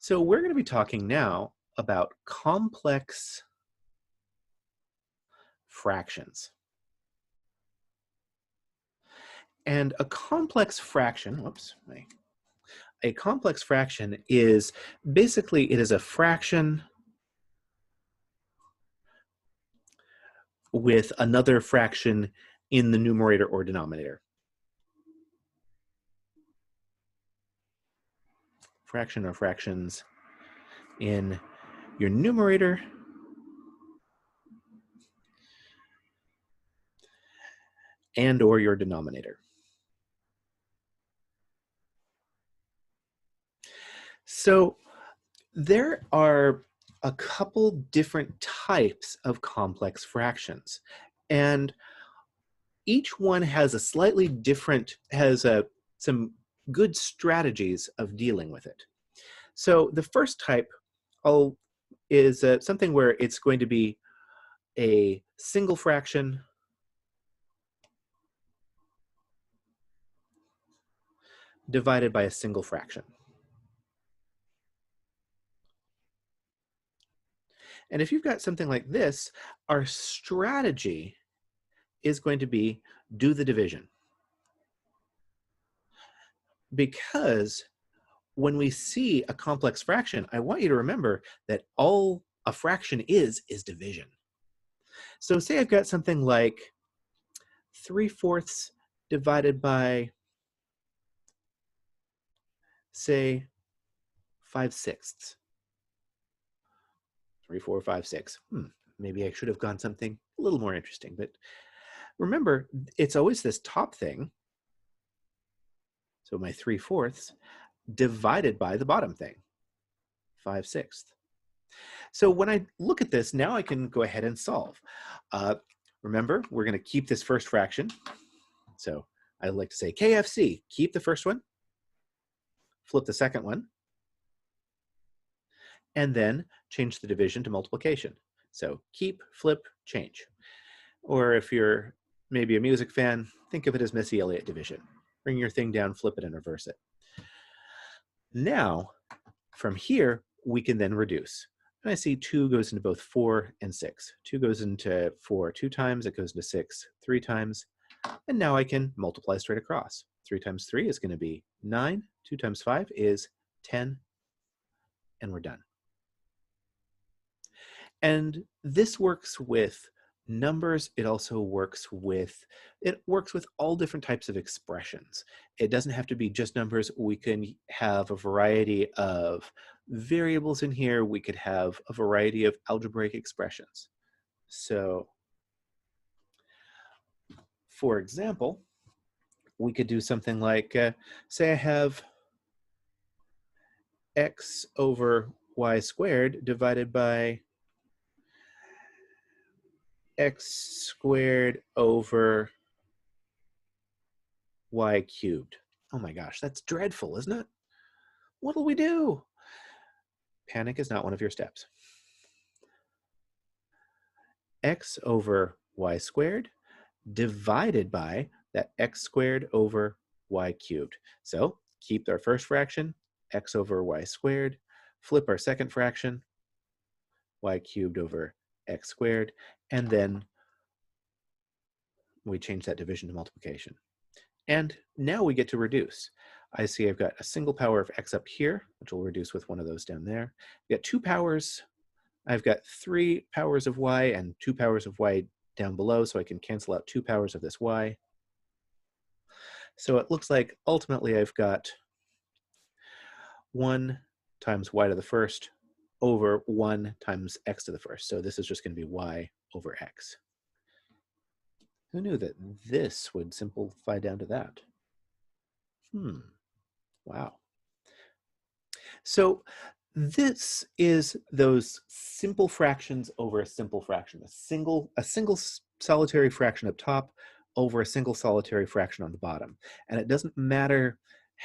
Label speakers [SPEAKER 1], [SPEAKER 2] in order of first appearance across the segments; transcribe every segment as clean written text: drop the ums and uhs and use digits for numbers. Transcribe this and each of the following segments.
[SPEAKER 1] So we're going to be talking now about complex fractions. And a complex fraction, a complex fraction is basically, it is a fraction with another fraction in the numerator or denominator. Fraction or fractions in your numerator and or your denominator. So there are a couple different types of complex fractions, and each one has a slightly different, some good strategies of dealing with it. So the first type is something where it's going to be a single fraction divided by a single fraction. And if you've got something like this, our strategy is going to be do the division. Because when we see a complex fraction, I want you to remember that all a fraction is division. So say I've got something like 3/4 divided by, say, 5/6. 3, 4, 5, 6. Maybe I should have gone something a little more interesting, but remember, it's always this top thing. So my 3/4 divided by the bottom thing, 5/6. So when I look at this, now I can go ahead and solve. Remember, we're going to keep this first fraction. So I like to say KFC, keep the first one, flip the second one, and then change the division to multiplication. So keep, flip, change. Or if you're maybe a music fan, think of it as Missy Elliott division. Bring your thing down, flip it, and reverse it. Now, from here, we can then reduce. And I see 2 goes into both 4 and 6. 2 goes into 4 2 times, it goes into 6 3 times, and now I can multiply straight across. 3 times 3 is going to be 9, 2 times 5 is 10, and we're done. And this works with numbers. It also works with all different types of expressions. It doesn't have to be just numbers. We can have a variety of variables in here. We could have a variety of algebraic expressions. So for example, we could do something like, say I have x over y squared divided by x squared over y cubed. Oh my gosh, that's dreadful, isn't it? What'll we do? Panic is not one of your steps. X over y squared divided by that x squared over y cubed. So keep our first fraction, x over y squared, flip our second fraction, y cubed over x squared, and then we change that division to multiplication. And now we get to reduce. I see I've got a single power of x up here, which will reduce with one of those down there. I've got 2 powers. I've got 3 powers of y and 2 powers of y down below, so I can cancel out 2 powers of this y. So it looks like ultimately I've got 1 times y to the first over 1 times x to the first. So this is just going to be y over x. Who knew that this would simplify down to that? Wow. So this is those simple fractions over a simple fraction, a single solitary fraction up top over a single solitary fraction on the bottom. And it doesn't matter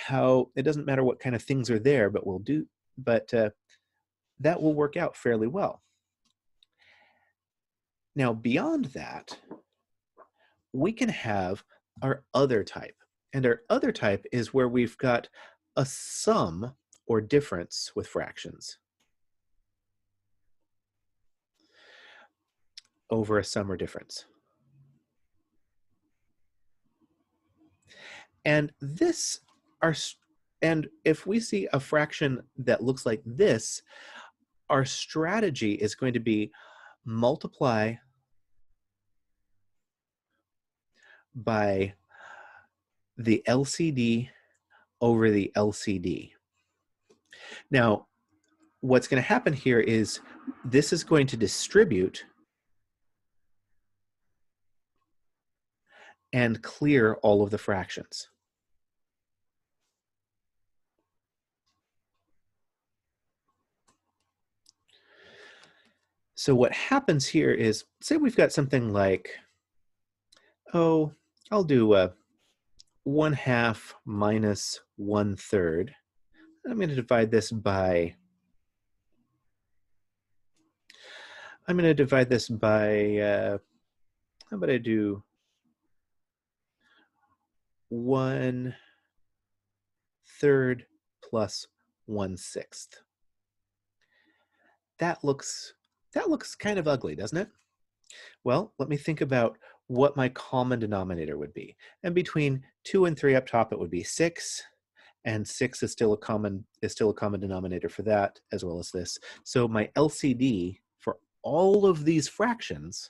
[SPEAKER 1] what kind of things are there, but that will work out fairly well. Now, beyond that, we can have our other type. And our other type is where we've got a sum or difference with fractions over a sum or difference. And and if we see a fraction that looks like this, our strategy is going to be multiply by the LCD over the LCD. Now, what's going to happen here is this is going to distribute and clear all of the fractions. So what happens here is, say we've got something like, oh, I'll do 1/2 minus 1/3. I'm going to divide this by, how about I do 1/3 plus 1/6. That looks kind of ugly, doesn't it? Well, let me think about what my common denominator would be. And between 2 and 3 up top, it would be 6. And 6 is still a common denominator for that, as well as this. So my LCD for all of these fractions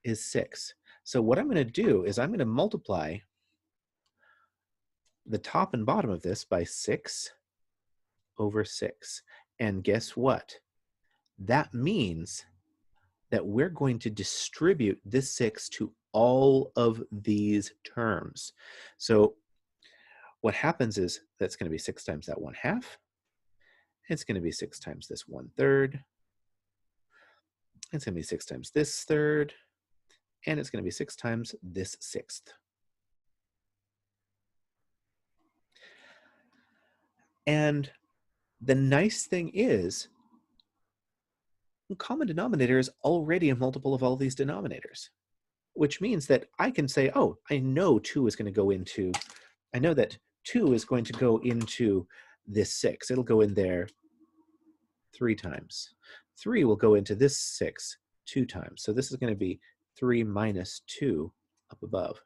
[SPEAKER 1] is 6. So what I'm going to do is I'm going to multiply the top and bottom of this by 6 over 6. And guess what? That means that we're going to distribute this 6 to all of these terms. So what happens is that's going to be 6 times that 1/2. It's going to be 6 times this 1/3. It's going to be 6 times this 1/3. And it's going to be 6 times this 1/6. And the nice thing is, common denominator is already a multiple of all these denominators, which means that I can say, oh, I know 2 is going to go into, I know that 2 is going to go into this 6. It'll go in there 3 times. 3 will go into this 6 2 times. So this is going to be 3 minus 2 up above.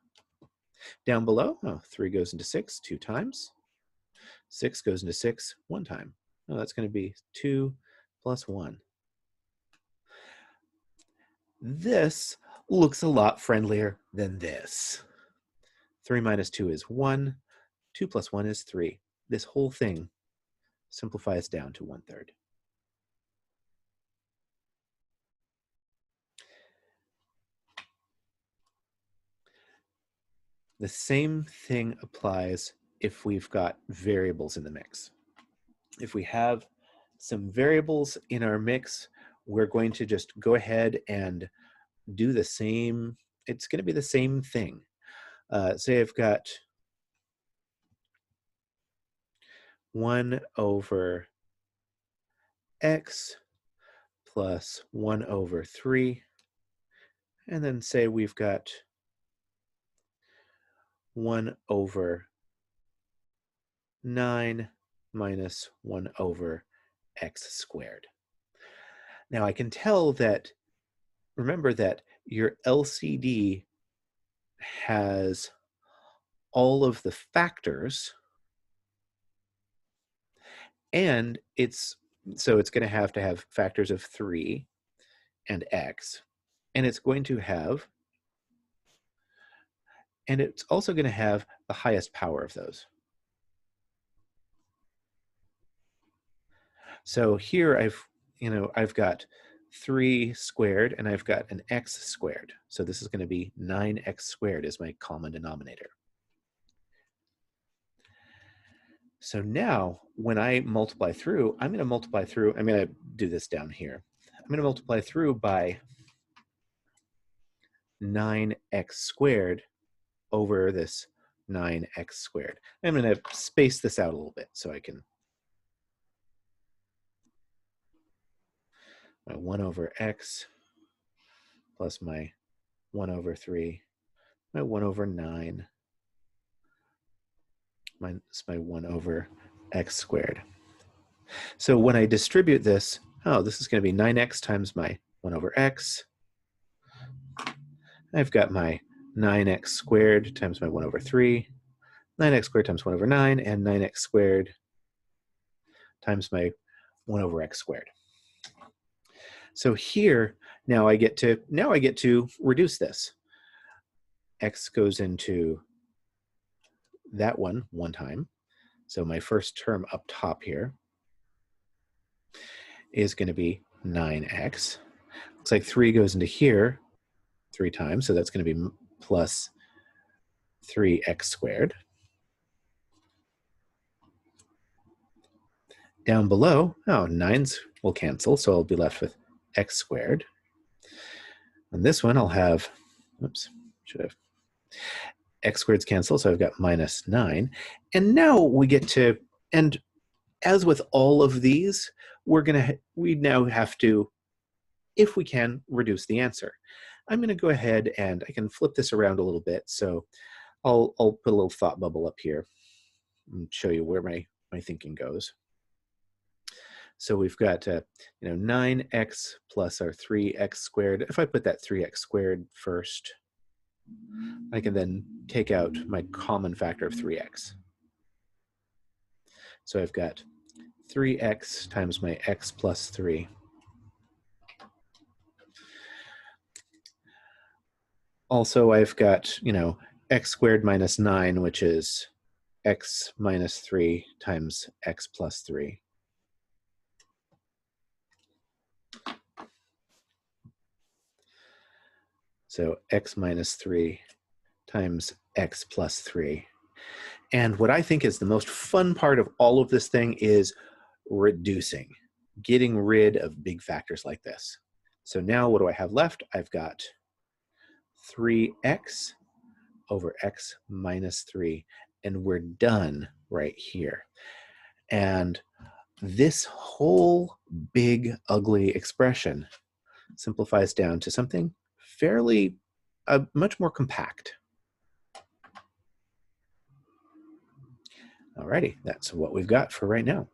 [SPEAKER 1] Down below, 3 goes into 6 2 times. 6 goes into 6 1 time. That's going to be 2 plus 1. This looks a lot friendlier than this. 3 minus 2 is 1. 2 plus 1 is 3. This whole thing simplifies down to 1/3. The same thing applies if we've got variables in the mix. If we have some variables in our mix, we're going to just go ahead and do the same. It's going to be the same thing. Say I've got 1 over x plus 1 over 3. And then say we've got 1 over 9 minus 1 over x squared. Now I can tell that, remember that your LCD has all of the factors, and it's going to have factors of 3 and x, and it's also going to have the highest power of those. So here I've got 3 squared and I've got an x squared. So this is going to be 9x squared is my common denominator. So now when I multiply through, I'm going to do this down here. I'm going to multiply through by 9x squared over this 9x squared. I'm going to space this out a little bit so I can, my 1 over x plus my 1 over 3, my 1 over 9, minus my 1 over x squared. So when I distribute this, oh, this is going to be 9x times my 1 over x. I've got my 9x squared times my 1 over 3, 9x squared times 1 over 9, and 9x squared times my 1 over x squared. So here, now I get to reduce this. X goes into that one time. So my first term up top here is going to be 9x. Looks like 3 goes into here 3 times, so that's going to be plus 3x squared. Down below, oh, 9s will cancel, so I'll be left with x squared. On this one, I'll have, oops, should have, x squareds cancel, so I've got minus 9. And now we get to, and as with all of these, we now have to, if we can, reduce the answer. I'm going to go ahead and I can flip this around a little bit. So I'll put a little thought bubble up here and show you where my thinking goes. So we've got 9x plus our 3x squared. If I put that 3x squared first, I can then take out my common factor of 3x. So I've got 3x times my x plus 3. Also, I've got, x squared minus 9, which is x minus 3 times x plus 3. So x minus 3 times x plus 3. And what I think is the most fun part of all of this thing is reducing, getting rid of big factors like this. So now what do I have left? I've got 3x over x minus 3, and we're done right here. And this whole big, ugly expression simplifies down to something fairly, much more compact. Alrighty, that's what we've got for right now.